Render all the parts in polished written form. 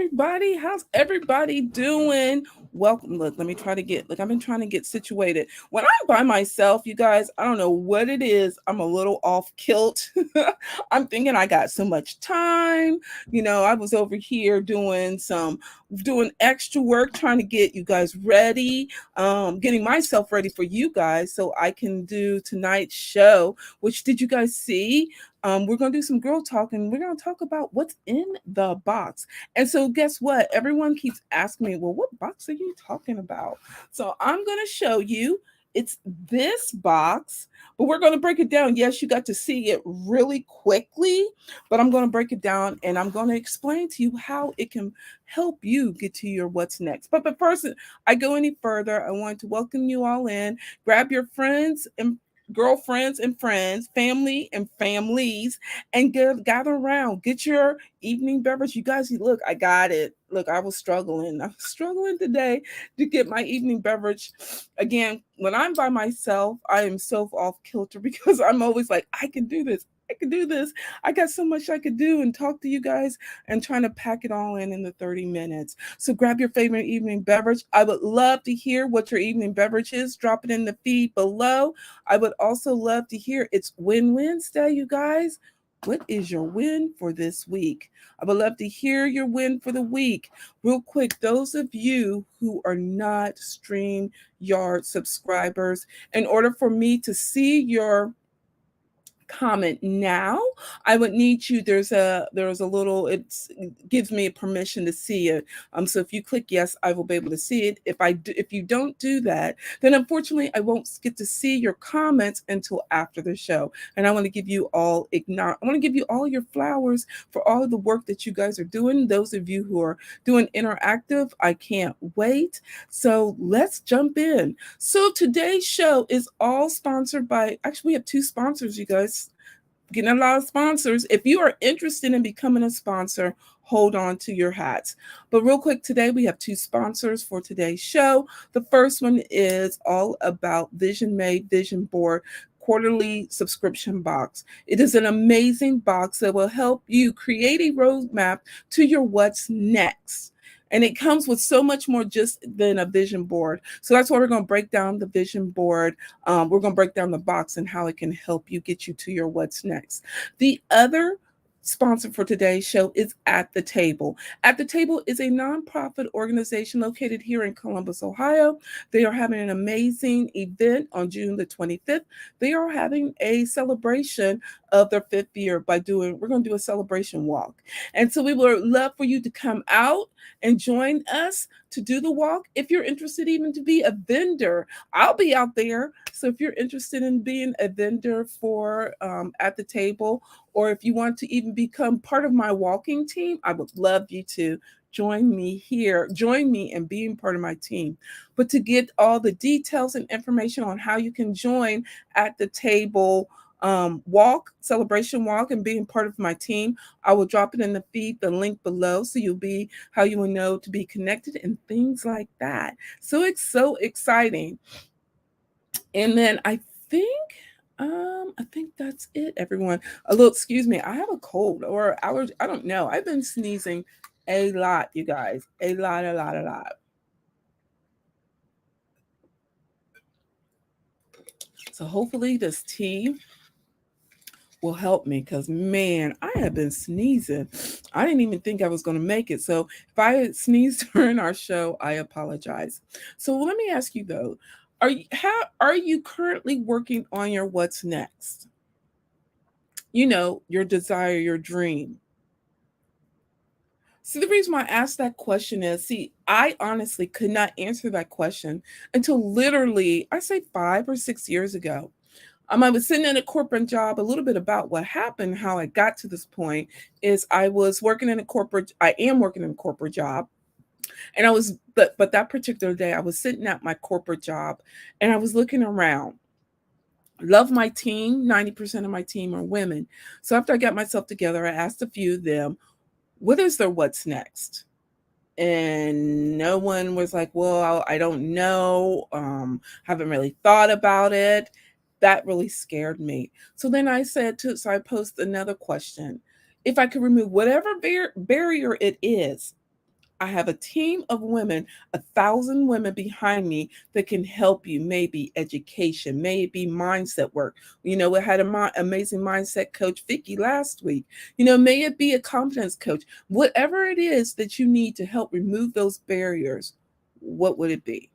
everybody. How's everybody doing? Welcome. Look, let me try to get, look, I've been trying to get situated. When I'm by myself, you guys, I don't know what it is. I'm a little off kilt. I'm thinking I got so much time. I was over here doing extra work trying to get you guys ready, getting myself ready for you guys so I can do tonight's show. Which did you guys see? We're going to do some girl talk and we're going to talk about what's in the box. And so, guess what? Everyone keeps asking me, well, what box are you talking about? So, I'm going to show you. It's this box, but we're going to break it down. Yes, you got to see it really quickly, but I'm going to break it down and I'm going to explain to you how it can help you get to your what's next. But first, I go any further, I want to welcome you all in. Grab your friends and girlfriends and friends, family and families, and gather around. Get your evening beverage. You guys, look, I got it. Look, I was struggling. I was struggling today to get my evening beverage. Again, when I'm by myself, I am so off kilter because I'm always like, I can do this. I can do this. I got so much I could do and talk to you guys and trying to pack it all in the 30 minutes. So grab your favorite evening beverage. I would love to hear what your evening beverage is. Drop it in the feed below. I would also love to hear, it's Win Wednesday, you guys. What is your win for this week? I would love to hear your win for the week. Real quick, those of you who are not StreamYard subscribers, in order for me to see your comment now, I would need you, there's a little, it gives me permission to see it. So if you click yes, I will be able to see it. If you don't do that, then unfortunately I won't get to see your comments until after the show. And I want to give you all your flowers for all of the work that you guys are doing. Those of you who are doing interactive, I can't wait. So let's jump in. So today's show is all sponsored by, actually we have two sponsors, you guys. Getting a lot of sponsors. If you are interested in becoming a sponsor, hold on to your hats. But real quick, today we have two sponsors for today's show. The first one is all about Vision Made Vision Board quarterly subscription box. It is an amazing box that will help you create a roadmap to your what's next. And it comes with so much more just than a vision board. So that's why we're going to break down the vision board. We're going to break down the box and how it can help you get you to your what's next. The other sponsor for today's show is At the Table. At the Table is a nonprofit organization located here in Columbus, Ohio. They are having an amazing event on June the 25th. They are having a celebration of their 5th year we're going to do a celebration walk. And so we would love for you to come out and join us to do the walk. If you're interested even to be a vendor, I'll be out there. So if you're interested in being a vendor for At the Table, or if you want to even become part of my walking team, I would love you to join me here. Join me in being part of my team. But to get all the details and information on how you can join At the Table celebration walk, and being part of my team, I will drop it in the feed, the link below, so you'll be how you will know to be connected and things like that. So it's so exciting. And then I think that's it, everyone. A little, excuse me, I have a cold or allergy. I don't know. I've been sneezing a lot, you guys. A lot, a lot, a lot. So hopefully this tea will help me, because man, I have been sneezing. I didn't even think I was going to make it. So if I had sneezed during our show, I apologize. So let me ask you though, how are you currently working on your what's next? Your desire, your dream. See, the reason why I asked that question is, see, I honestly could not answer that question until literally, I say 5 or 6 years ago. I was sitting in a corporate job. A little bit about what happened, how I got to this point is I am working in a corporate job. And but that particular day, I was sitting at my corporate job and I was looking around. Love my team. 90% of my team are women. So after I got myself together, I asked a few of them, what is their what's next? And no one was like, well, I don't know. Haven't really thought about it. That really scared me. So then so I posed another question. If I could remove whatever barrier it is, I have a team of women, 1,000 women behind me that can help you. Maybe education, maybe mindset work. We had amazing mindset coach, Vicky, last week. May it be a confidence coach. Whatever it is that you need to help remove those barriers, what would it be?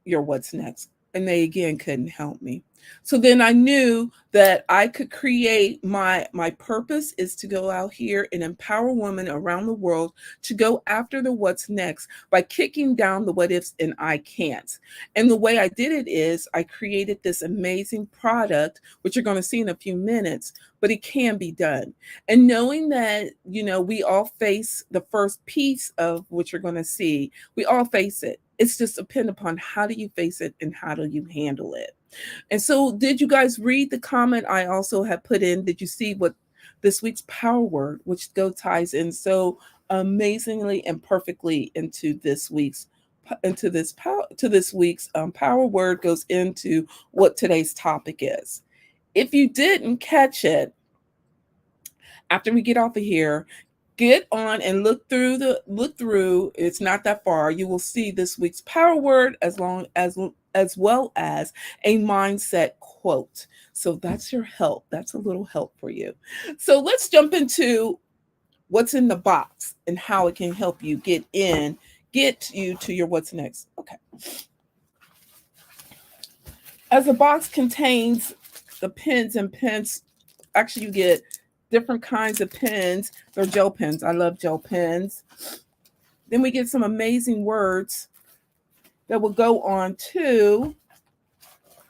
Your what's next. And they again couldn't help me. So then I knew that I could create my purpose is to go out here and empower women around the world to go after the what's next by kicking down the what ifs and I can't. And the way I did it is I created this amazing product, which you're going to see in a few minutes, but it can be done. And knowing that, we all face the first piece of what you're going to see, we all face it. It's just dependent upon how do you face it and how do you handle it. And so, did you guys read the comment I also have put in? Did you see what this week's power word, which ties in so amazingly and perfectly into this week's power word goes into what today's topic is. If you didn't catch it, after we get off of here, get on and look through. It's not that far. You will see this week's power word as well as a mindset quote. So that's your help. That's a little help for you. So let's jump into what's in the box and how it can help you get you to your what's next. Okay. As the box contains the pens and pens, actually you get different kinds of pens. They're gel pens. I love gel pens. Then we get some amazing words that will go on to,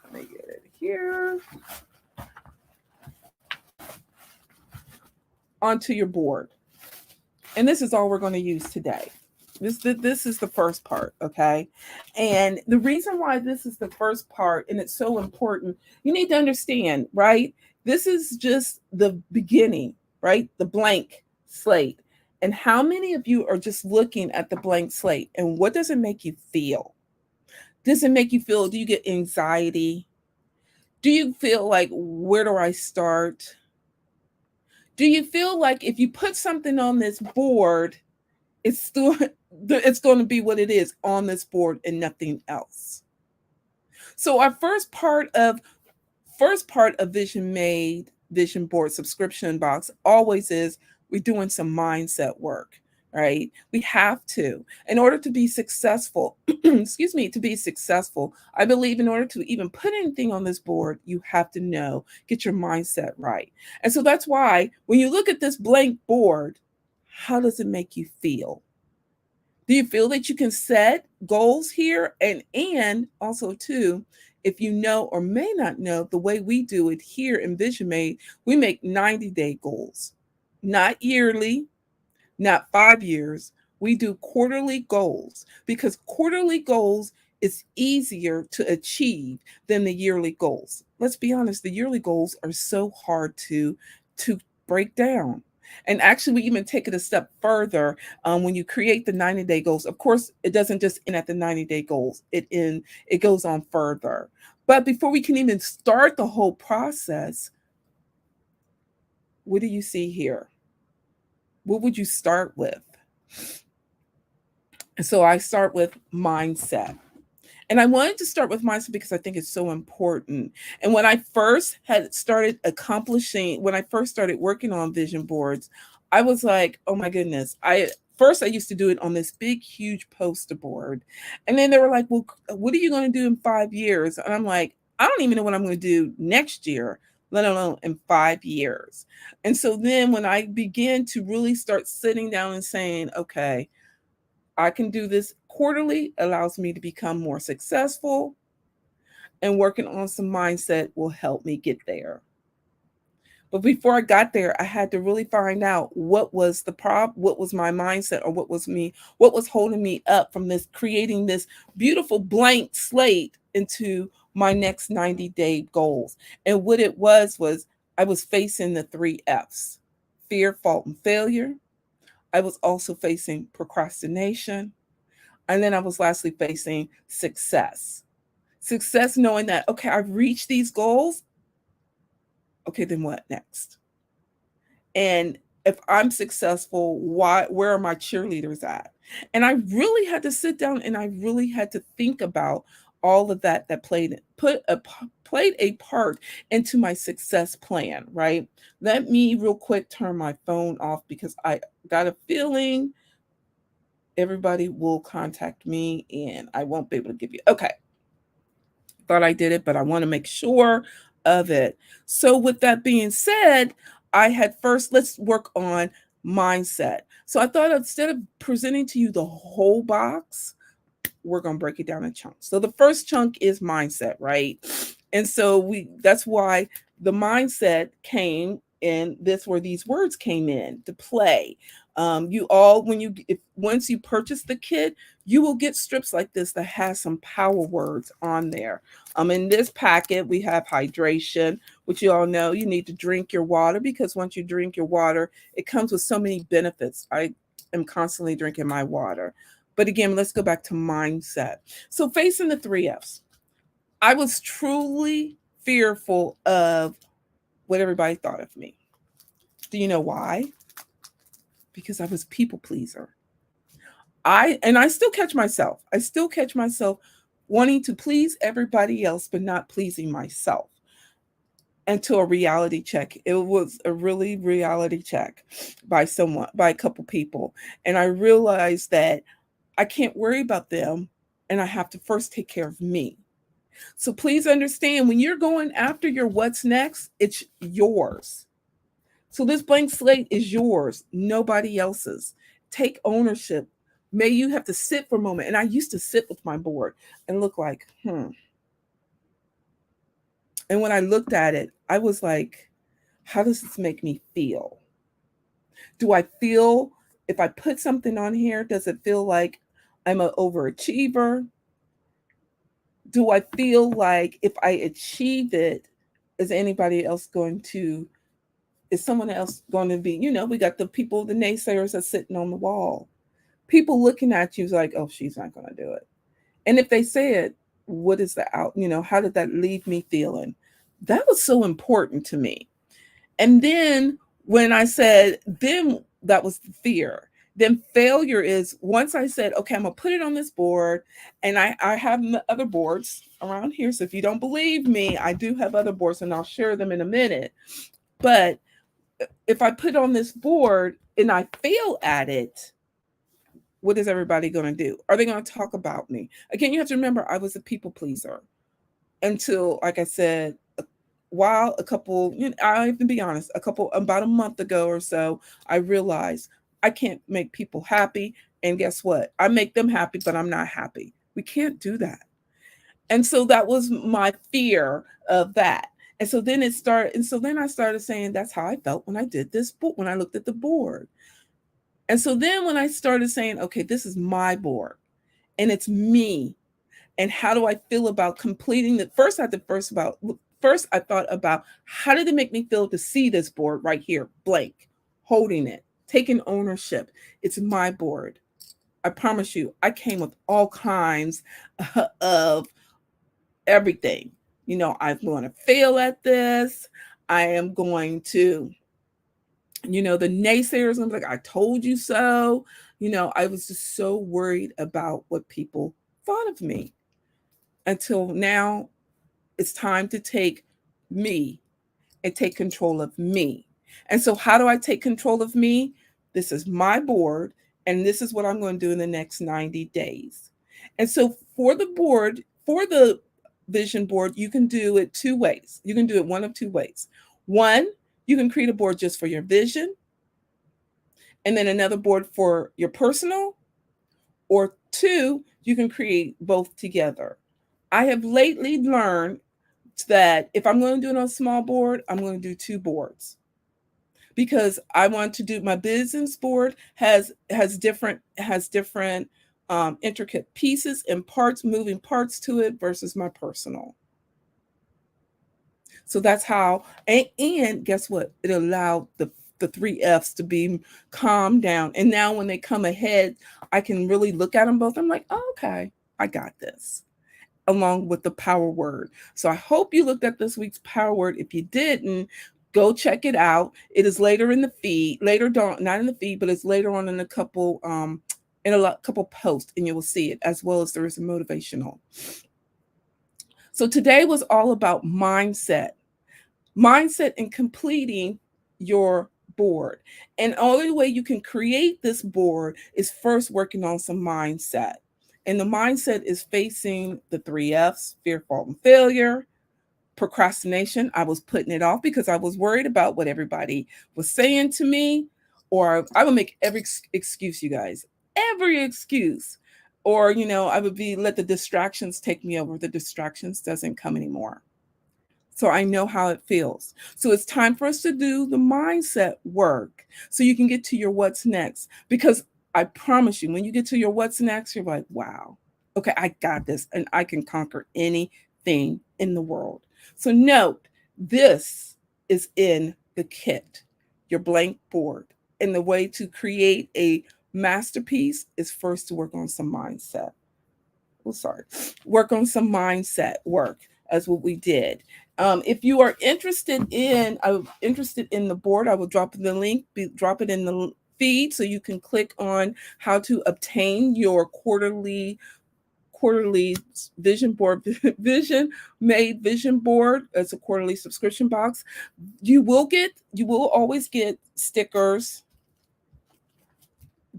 let me get it here, onto your board. And this is all we're going to use today. This is the first part, okay? And the reason why this is the first part and it's so important, you need to understand, right? This is just the beginning, right? The blank slate. And how many of you are just looking at the blank slate and what does it make you feel? Does it make you feel, do you get anxiety? Do you feel like, where do I start? Do you feel like if you put something on this board, it's going to be what it is on this board and nothing else? So our first part of Vision Board subscription box always is we're doing some mindset work, right? We have to, in order to be successful, to be successful, I believe in order to even put anything on this board, you have to get your mindset right. And so that's why when you look at this blank board, how does it make you feel? Do you feel that you can set goals here? And also too, if you know or may not know, the way we do it here in Vision Made, we make 90-day goals, not yearly, not 5 years. We do quarterly goals because quarterly goals is easier to achieve than the yearly goals. Let's be honest, the yearly goals are so hard to break down. And actually, we even take it a step further when you create the 90-day goals. Of course, it doesn't just end at the 90-day goals. It goes on further. But before we can even start the whole process, what do you see here? What would you start with? And so I start with mindset. And I wanted to start with mindset because I think it's so important. And when I first started working on vision boards, I was like, oh my goodness. First, I used to do it on this big, huge poster board. And then they were like, well, what are you going to do in 5 years? And I'm like, I don't even know what I'm going to do next year, let alone in 5 years. And so then when I began to really start sitting down and saying, okay, I can do this quarterly, allows me to become more successful, and working on some mindset will help me get there. But before I got there, I had to really find out what was the problem, what was my mindset, or what was holding me up from creating this beautiful blank slate into my next 90-day goals. And what it was I was facing the 3 F's: fear, fault, and failure. I was also facing procrastination. And then I was lastly facing success. Success, knowing that, okay, I've reached these goals. Okay, then what next? And if I'm successful, where are my cheerleaders at? And I really had to sit down and I really had to think about all of that played a part into my success plan, right? Let me real quick turn my phone off because I got a feeling everybody will contact me and I won't be able to give you. Okay. Thought I did it, but I want to make sure of it. So, with that being said, I had first, let's work on mindset. So, I thought instead of presenting to you the whole box, we're going to break it down in chunks. So, the first chunk is mindset, right? And so, that's why the mindset came in this where these words came in to play. You all, once you purchase the kit, you will get strips like this that has some power words on there. In this packet, we have hydration, which you all know you need to drink your water because once you drink your water, it comes with so many benefits. I am constantly drinking my water. But again, let's go back to mindset. So, facing the three F's, I was truly fearful of what everybody thought of me. Do you know why? Because I was a people pleaser. I still catch myself. I still catch myself wanting to please everybody else, but not pleasing myself. Until a reality check. It was a really reality check by a couple people. And I realized that I can't worry about them and I have to first take care of me. So please understand when you're going after your what's next, it's yours. So this blank slate is yours, nobody else's. Take ownership. May you have to sit for a moment. And I used to sit with my board and look like, And when I looked at it, I was like, how does this make me feel? Do I feel if I put something on here, does it feel like I'm an overachiever? Do I feel like if I achieve it, is anybody else going to, is someone else going to be, we got the people, the naysayers are sitting on the wall. People looking at you is like, oh, she's not going to do it. And if they say it, what is the how did that leave me feeling? That was so important to me. And then when I said, then that was the fear. Then failure is once I said, okay, I'm going to put it on this board. And I have other boards around here. So if you don't believe me, I do have other boards and I'll share them in a minute. But if I put on this board and I fail at it, what is everybody going to do? Are they going to talk about me? Again, you have to remember, I was a people pleaser until, like I said, I have to be honest, about a month ago or so, I realized I can't make people happy. And guess what? I make them happy, but I'm not happy. We can't do that. And so that was my fear of that. And so then I started saying, that's how I felt when I did this book, when I looked at the board. And so then when I started saying, okay, this is my board and it's me. And how do I feel about completing it? First I thought about how did it make me feel to see this board right here, blank, holding it, taking ownership. It's my board. I promise you, I came with all kinds of everything. I'm going to fail at this. I am going to, the naysayers, I'm like, I told you so. I was just so worried about what people thought of me until now. It's time to take me and take control of me. And so, how do I take control of me? This is my board, and this is what I'm going to do in the next 90 days. And so, for the vision board, you can do it two ways. You can do it one of two ways. One, you can create a board just for your vision, and then another board for your personal, or two, you can create both together. I have lately learned that if I'm going to do it on a small board, I'm going to do two boards because I want to do my business board has different intricate pieces and parts, moving parts to it versus my personal. So that's how, and guess what? It allowed the three F's to be calmed down. And now when they come ahead, I can really look at them both. I'm like, oh, okay, I got this, along with the power word. So I hope you looked at this week's power word. If you didn't, go check it out. It is later in the feed, not in the feed, but it's later on in a couple in a couple posts, and you will see it, as well as there is a motivational. So today was all about mindset and completing your board. And only way you can create this board is first working on some mindset. And the mindset is facing the 3 F's: fear, fault, and failure. Procrastination, I was putting it off because I was worried about what everybody was saying to me, or I would make every excuse, you guys, every excuse. Or, I would let the distractions take me over. The distractions doesn't come anymore. So I know how it feels. So it's time for us to do the mindset work so you can get to your what's next. Because I promise you, when you get to your what's next, you're like, wow, okay, I got this, and I can conquer anything in the world. So note, this is in the kit, your blank board. And the way to create a masterpiece is first to work on some mindset. Work on some mindset work, as what we did. If you are interested in the board, I will drop the link, drop it in the feed, so you can click on how to obtain your quarterly vision board, vision board. It's a quarterly subscription box. You will always get stickers,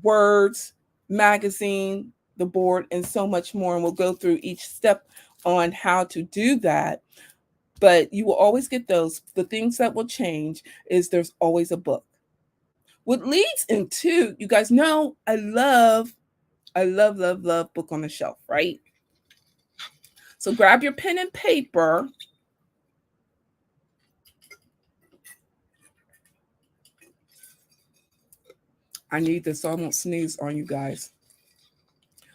words, magazine, the board, and so much more. And we'll go through each step on how to do that. But you will always get those. The things that will change is there's always a book. What leads into, you guys know, I love book on the shelf, right? So grab your pen and paper. I need this, so I won't sneeze on you guys.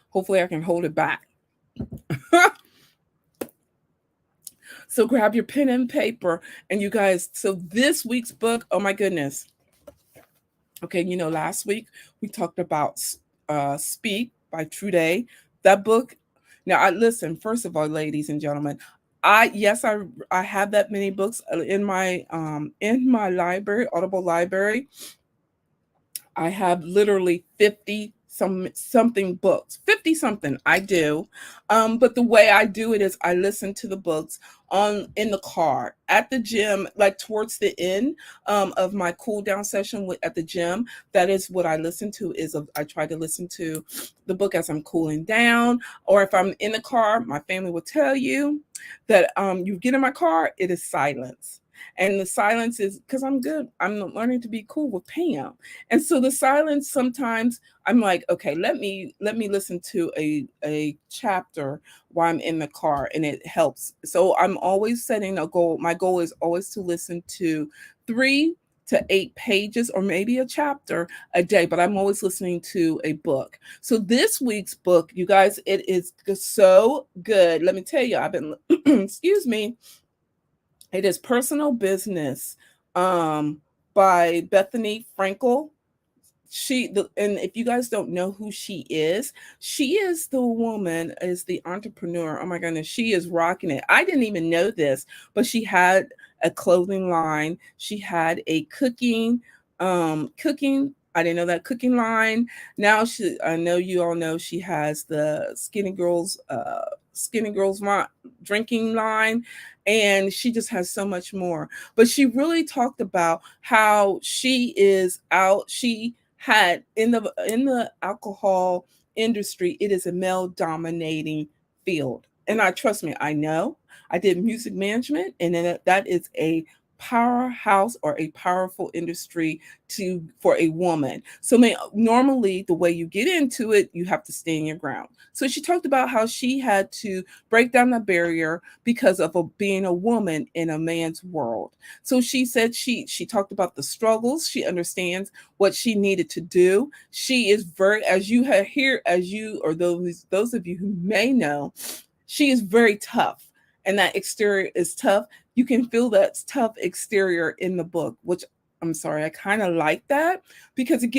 Hopefully I can hold it back. So grab your pen and paper, and you guys, so this week's book, oh my goodness. Okay, last week we talked about Speak by Trude. That book. Now, listen, first of all, ladies and gentlemen, I have that many books in my library, Audible library. I have literally 50 something books, 50 something. I do. But the way I do it is I listen to the books in the car, at the gym, like towards the end of my cool down session at the gym. That is what I listen to. I try to listen to the book as I'm cooling down, or if I'm in the car. My family will tell you that you get in my car, it is silence. And the silence is because I'm good. I'm learning to be cool with Pam. And so the silence, sometimes I'm like, okay, let me listen to a chapter while I'm in the car, and it helps. So I'm always setting a goal. My goal is always to listen to 3 to 8 pages, or maybe a chapter a day, but I'm always listening to a book. So this week's book, you guys, it is so good. Let me tell you, I've been, excuse me, it is Personal Business by Bethany Frankel. And if you guys don't know who she is the woman, is the entrepreneur. Oh my goodness, she is rocking it. I didn't even know this, but she had a clothing line. She had a cooking. I didn't know that cooking line. Now I know you all know she has the Skinny Girls drinking line, and she just has so much more. But she really talked about how she had in the alcohol industry, it is a male dominating field. And trust me, I know. I did music management, and then that is a powerhouse, or a powerful industry for a woman. So normally the way you get into it, you have to stand your ground. So she talked about how she had to break down the barrier because of being a woman in a man's world. So she said she talked about the struggles. She understands what she needed to do. She is as those of you who may know, she is very tough, and that exterior is tough. You can feel that tough exterior in the book, which I'm sorry, I kind of like that, because it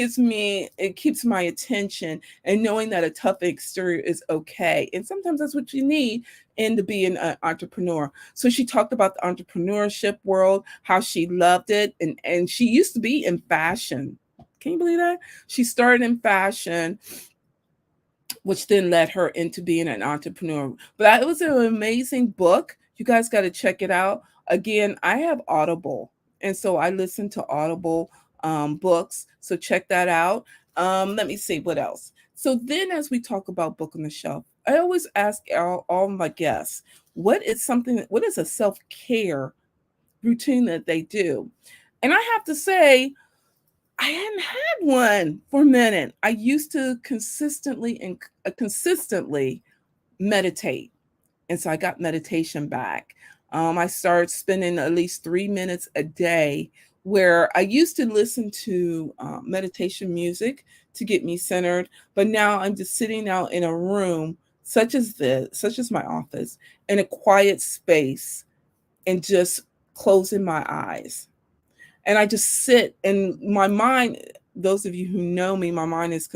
keeps my attention, and knowing that a tough exterior is okay. And sometimes that's what you need to be an entrepreneur. So she talked about the entrepreneurship world, how she loved it. And she used to be in fashion. Can you believe that? She started in fashion, which then led her into being an entrepreneur. But it was an amazing book. You guys got to check it out. Again, I have Audible, and so I listen to Audible books. So check that out. Let me see what else. So then, as we talk about book on the shelf, I always ask all my guests, what is a self care routine that they do? And I have to say, I hadn't had one for a minute. I used to consistently meditate, and so I got meditation back. I started spending at least 3 minutes a day. Where I used to listen to meditation music to get me centered, but now I'm just sitting out in a room such as my office, in a quiet space, and just closing my eyes, and I just sit, and my mind, those of you who know me, my mind is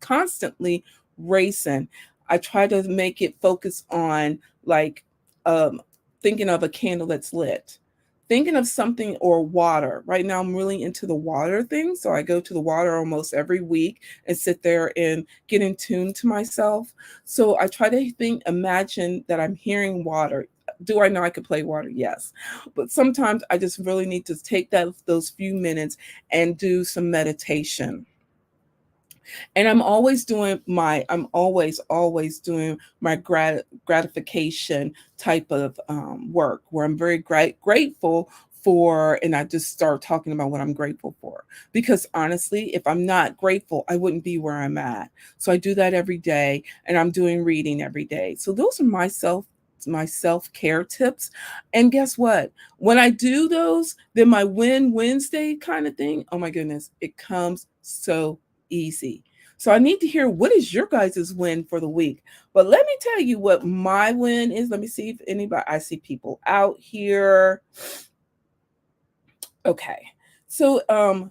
constantly racing. I try to make it focus on, like, um, thinking of a candle that's lit, thinking of something, or water. Right now, I'm really into the water thing. So I go to the water almost every week and sit there and get in tune to myself. So I try to imagine that I'm hearing water. Do I know I could play water? Yes. But sometimes I just really need to take those few minutes and do some meditation. And I'm always doing my gratification type of work, where I'm very grateful for, and I just start talking about what I'm grateful for. Because honestly, if I'm not grateful, I wouldn't be where I'm at. So I do that every day, and I'm doing reading every day. So those are my self-care tips. And guess what? When I do those, then my Win Wednesday kind of thing, oh my goodness, it comes so easy. So I need to hear, what is your guys' win for the week? But let me tell you what my win is. Let me see if anybody, I see people out here. Okay. So let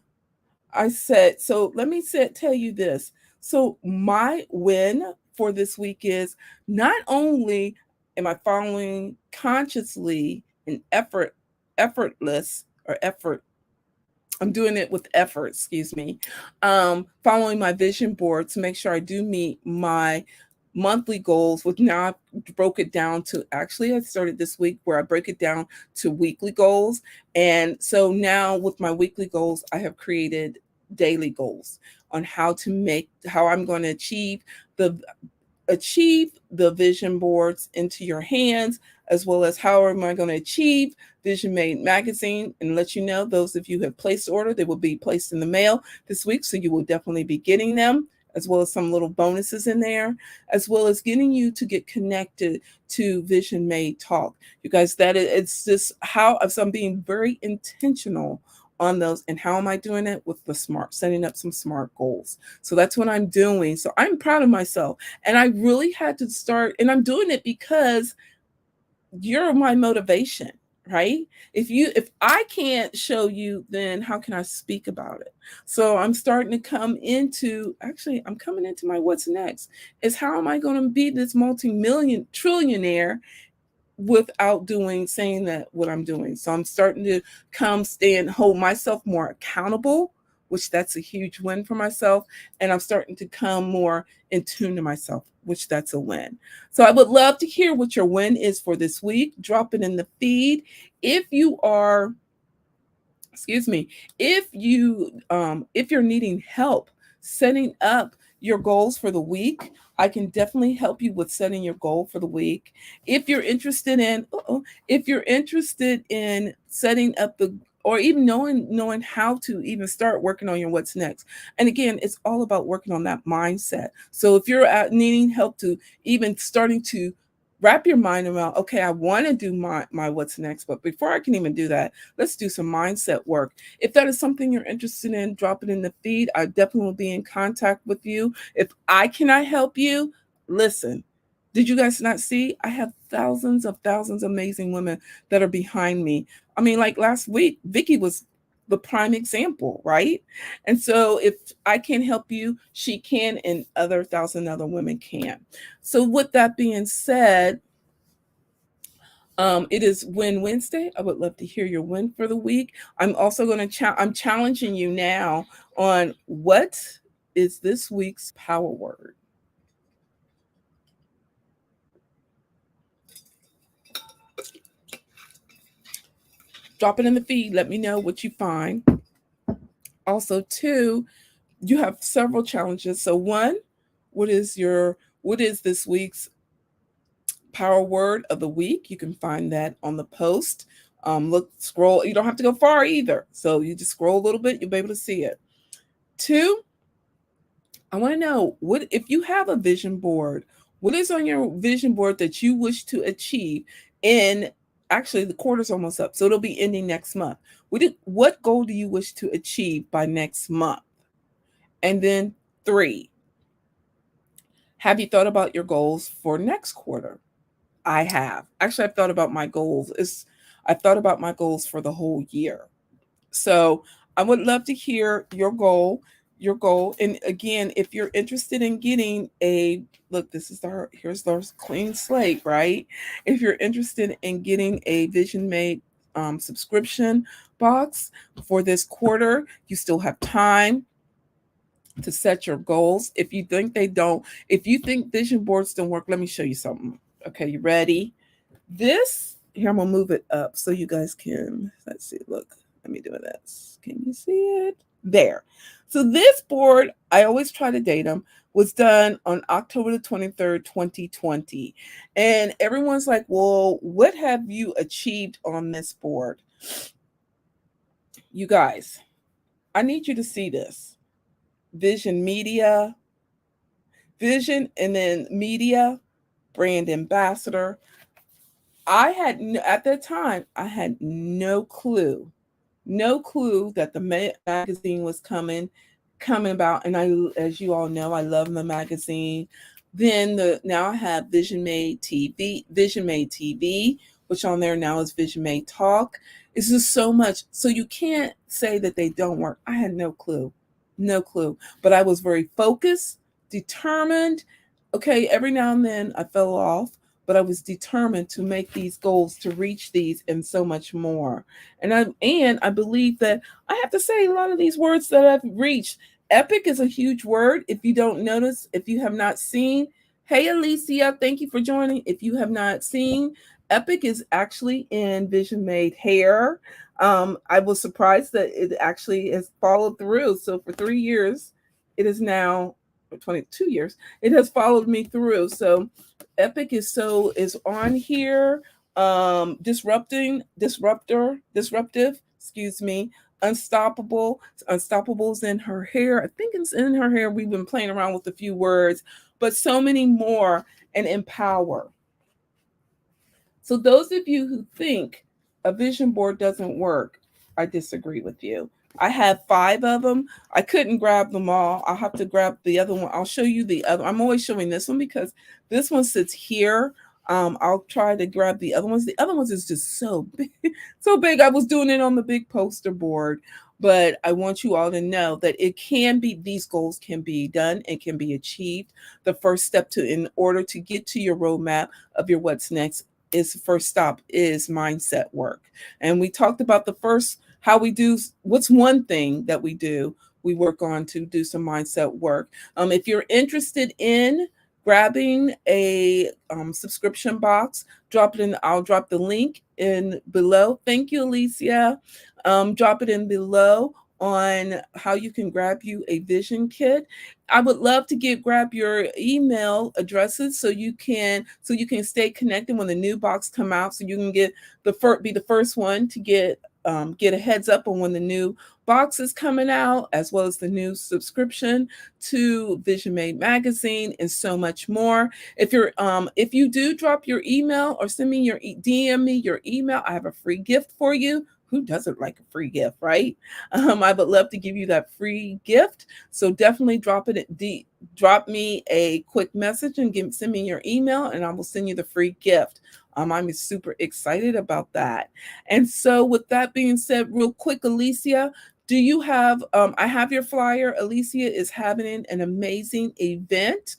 me tell you this. So my win for this week is, not only am I following consciously and effortless or effort I'm doing it with effort, excuse me. Following my vision board to make sure I do meet my monthly goals, which now I broke it down to, actually, I started this week where I break it down to weekly goals. And so now with my weekly goals, I have created daily goals on how I'm going to the achieve the vision boards into your hands, as well as how am I going to achieve Vision Made magazine, and let you know, those of you who have placed order, they will be placed in the mail this week, so you will definitely be getting them, as well as some little bonuses in there, as well as getting you to get connected to Vision Made Talk. You guys, it's just how, so I'm being very intentional on those. And how am I doing it? With setting up some SMART goals. So that's what I'm doing. So I'm proud of myself. And I really had to start, and I'm doing it because you're my motivation, right? If I can't show you, then how can I speak about it? So I'm starting to I'm coming into my what's next, is how am I going to be this multi-million trillionaire without saying that what I'm doing. So I'm starting to hold myself more accountable, which that's a huge win for myself. And I'm starting to come more in tune to myself, which that's a win. So I would love to hear what your win is for this week. Drop it in the feed. If you are, excuse me, if you're needing help setting up your goals for the week, I can definitely help you with setting your goal for the week. If you're interested in setting up or even knowing how to even start working on your what's next. And again, it's all about working on that mindset. So if you're needing help to even starting to wrap your mind around, okay, I want to do my what's next, but before I can even do that, let's do some mindset work. If that is something you're interested in, drop it in the feed. I definitely will be in contact with you. If I cannot help you, listen, did you guys not see? I have thousands of amazing women that are behind me. I mean, like last week, Vicky was the prime example, right? And so if I can help you, she can, and other thousand other women can. So with that being said, it is Win Wednesday. I would love to hear your win for the week. I'm also going to I'm challenging you now on what is this week's power word. Drop it in the feed. Let me know what you find. Also, two, you have several challenges. So one, what is this week's power word of the week? You can find that on the post. Scroll. You don't have to go far either. So you just scroll a little bit, you'll be able to see it. Two, I want to know, what if you have a vision board, what is on your vision board that you wish to achieve in, actually the quarter's almost up, so it'll be ending next month. What goal do you wish to achieve by next month? And then three, have you thought about your goals for next quarter? I have. Actually, I've thought about my goals. I've thought about my goals for the whole year. So I would love to hear your goal. And again, if you're interested in getting look, here's our clean slate, right? If you're interested in getting a Vision Made subscription box for this quarter, you still have time to set your goals. If you think if you think vision boards don't work, let me show you something. Okay, you ready? Here, I'm gonna move it up so you guys can, let's see, look, let me do this. Can you see it? There. So this board, I always try to date them, was done on October the 23rd, 2020. And everyone's like, well, what have you achieved on this board? You guys, I need you to see this. Vision Media, Vision, and then Media, brand ambassador. At that time, I had no clue that the magazine was coming about. And as you all know, I love the magazine. Now I have Vision Made TV, which on there now is Vision Made Talk. It's just so much. So you can't say that they don't work. I had no clue, but I was very focused, determined. Okay, every now and then I fell off, but I was determined to make these goals, to reach these, and so much more. And I believe that I have to say, a lot of these words that I've reached. Epic is a huge word. If you don't notice, if you have not seen, hey Alicia, thank you for joining. If you have not seen, Epic is actually in Vision Made Hair. I was surprised that it actually has followed through. So for 3 years, it is now 22 years. It has followed me through. So Epic is on here. Disruptive, excuse me. Unstoppable's in her hair. I think it's in her hair. We've been playing around with a few words, but so many more. And empower. So those of you who think a vision board doesn't work, I disagree with you. I have 5 of them. I couldn't grab them all. I'll have to grab the other one. I'll show you the other. I'm always showing this one because this one sits here. I'll try to grab the other ones. The other ones is just so big, so big. I was doing it on the big poster board, but I want you all to know that these goals can be done and can be achieved. The first step in order to get to your roadmap of your what's next is the first stop is mindset work. And we talked about how we do, what's one thing that we work on to do some mindset work. If you're interested in grabbing a subscription box, drop it in. I'll drop the link in below. Thank you, Alicia. Drop it in below on how you can grab you a vision kit. I would love to grab your email addresses so you can stay connected when the new box come out, so you can be the first one to get a heads up on when the new box is coming out, as well as the new subscription to Vision Made magazine and so much more. If you do drop your email or send me DM me your email, I have a free gift for you. Who doesn't like a free gift, right? I would love to give you that free gift. So definitely drop me a quick message and send me your email, and I will send you the free gift. I'm super excited about that. And so with that being said, real quick, Alicia, do you have, I have your flyer. Alicia is having an amazing event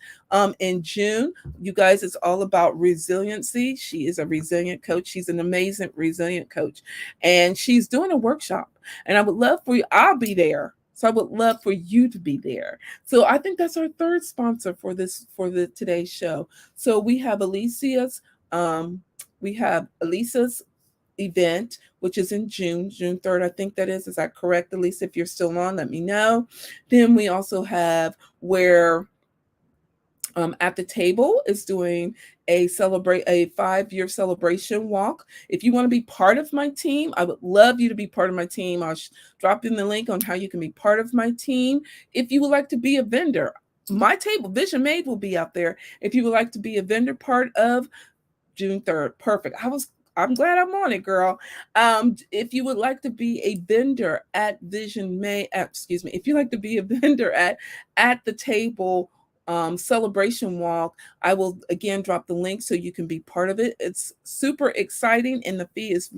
in June. You guys, it's all about resiliency. She is a resilient coach. She's an amazing resilient coach. And she's doing a workshop. And I would love for you, I'll be there. So I would love for you to be there. So I think that's our third sponsor for today's show. So we have Alicia's event, which is in June 3rd, I think that is. Is that correct, Elisa? If you're still on, let me know. Then we also have where at the table is doing a 5-year celebration walk. If you want to be part of my team, I would love you to be part of my team. I'll drop in the link on how you can be part of my team. If you would like to be a vendor, my table, Vision Made, will be out there. If you would like to be a vendor part of June 3rd, perfect. I'm glad I'm on it, girl. If you would like to be a vendor at Vision May, excuse me, if you like to be a vendor at the table celebration walk, I will again drop the link so you can be part of it. It's super exciting, and the fee is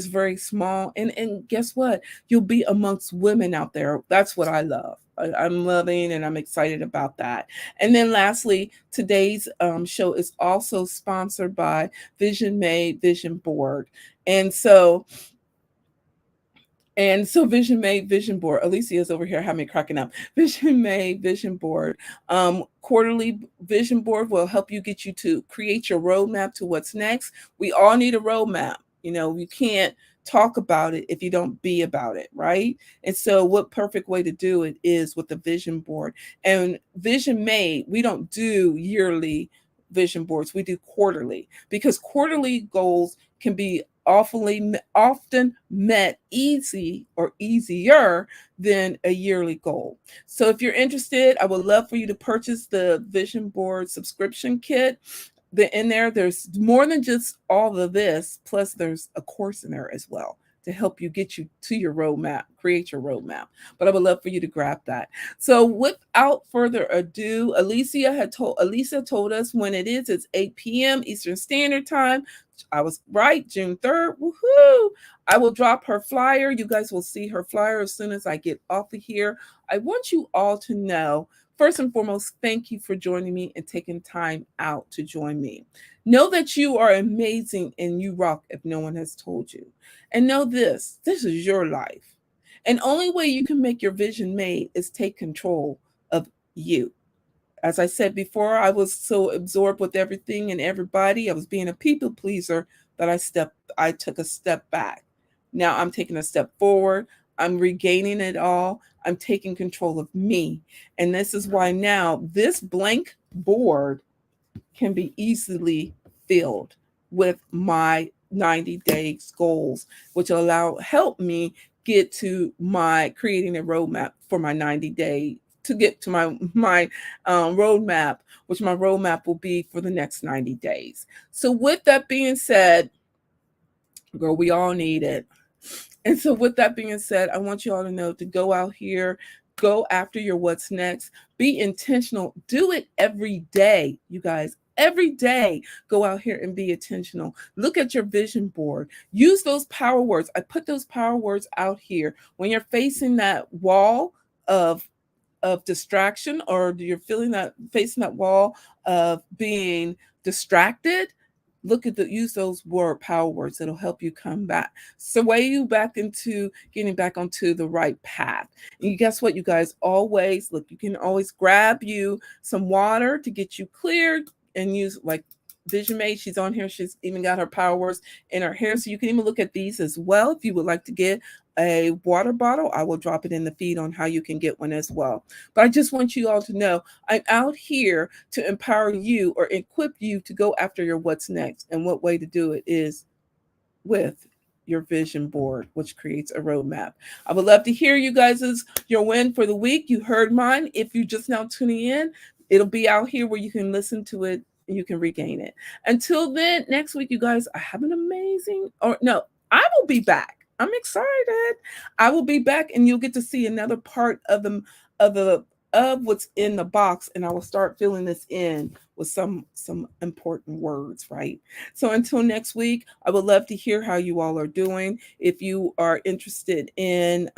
very small. And guess what? You'll be amongst women out there. That's what I love. I'm loving and I'm excited about that. And then lastly, today's show is also sponsored by Vision Made Vision Board. And so Vision Made Vision Board, Alicia is over here having me cracking up. Vision Made Vision Board, quarterly vision board will help get you to create your roadmap to what's next. We all need a roadmap. You can't talk about it if you don't be about it, right? And so what perfect way to do it is with the vision board. And Vision Made, we don't do yearly vision boards, we do quarterly, because quarterly goals can be often met easy or easier than a yearly goal. So if you're interested, I would love for you to purchase the vision board subscription kit. In there's more than just all of this, plus there's a course in there as well to help you get you to your roadmap, create your roadmap. But I would love for you to grab that. So without further ado, Elisa told us when it is. It's 8 p.m. Eastern Standard Time. I was right, June 3rd. Woohoo! I will drop her flyer. You guys will see her flyer as soon as I get off of here. I want you all to know, first and foremost, thank you for joining me and taking time out to join me. Know that you are amazing and you rock if no one has told you. And know this is your life. And only way you can make your vision made is take control of you. As I said before, I was so absorbed with everything and everybody. I was being a people pleaser that I took a step back. Now I'm taking a step forward. I'm regaining it all. I'm taking control of me. And this is why now this blank board can be easily filled with my 90 days goals, which will help me get to my creating a roadmap for my 90-day to get to my roadmap, which my roadmap will be for the next 90 days. So with that being said, girl, we all need it. And so with that being said, I want you all to know to go out here, go after your what's next, be intentional, do it every day, you guys. Every day, go out here and be intentional. Look at your vision board. Use those power words. I put those power words out here. When you're facing that wall of distraction, or you're facing that wall of being distracted, use those power words that'll help you come back, sway you back into getting back onto the right path. And guess what, you guys, you can always grab you some water to get you cleared and use like Vision Made. She's on here. She's even got her power words in her hair. So you can even look at these as well. If you would like to get a water bottle, I will drop it in the feed on how you can get one as well. But I just want you all to know I'm out here to empower you or equip you to go after your what's next. And what way to do it is with your vision board, which creates a roadmap. I would love to hear you guys' your win for the week. You heard mine. If you just now tuning in, it'll be out here where you can listen to it. You can regain it. Until then, next week, you guys, I have an amazing, I will be back. I'm excited. I will be back, and you'll get to see another part of what's in the box, and I will start filling this in with some important words, right? So until next week, I would love to hear how you all are doing. If you are interested in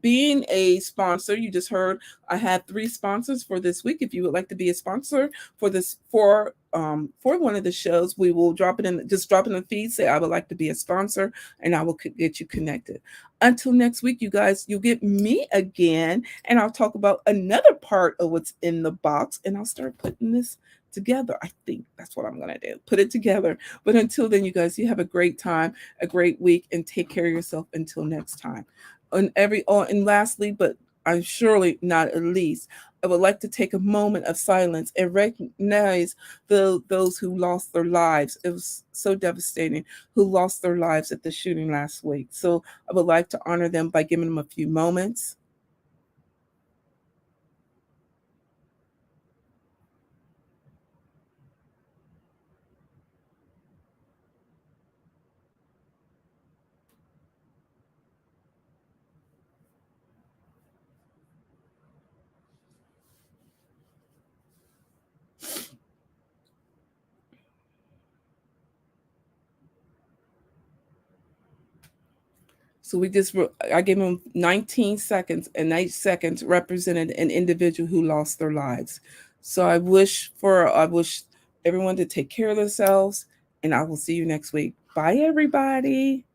being a sponsor, you just heard I had 3 sponsors for this week. If you would like to be a sponsor for one of the shows, we will drop it in the feed, say I would like to be a sponsor, and I will get you connected. Until next week, you guys, you'll get me again, and I'll talk about another part of what's in the box, and I'll start putting this together. I think that's what I'm going to do. Put it together. But until then, you guys, you have a great time, a great week, and take care of yourself until next time. And lastly, but I'm surely not at least, I would like to take a moment of silence and recognize those who lost their lives. It was so devastating, who lost their lives at the shooting last week. So I would like to honor them by giving them a few moments. So I gave them 19 seconds, and 8 seconds represented an individual who lost their lives. So I wish everyone to take care of themselves, and I will see you next week. Bye, everybody.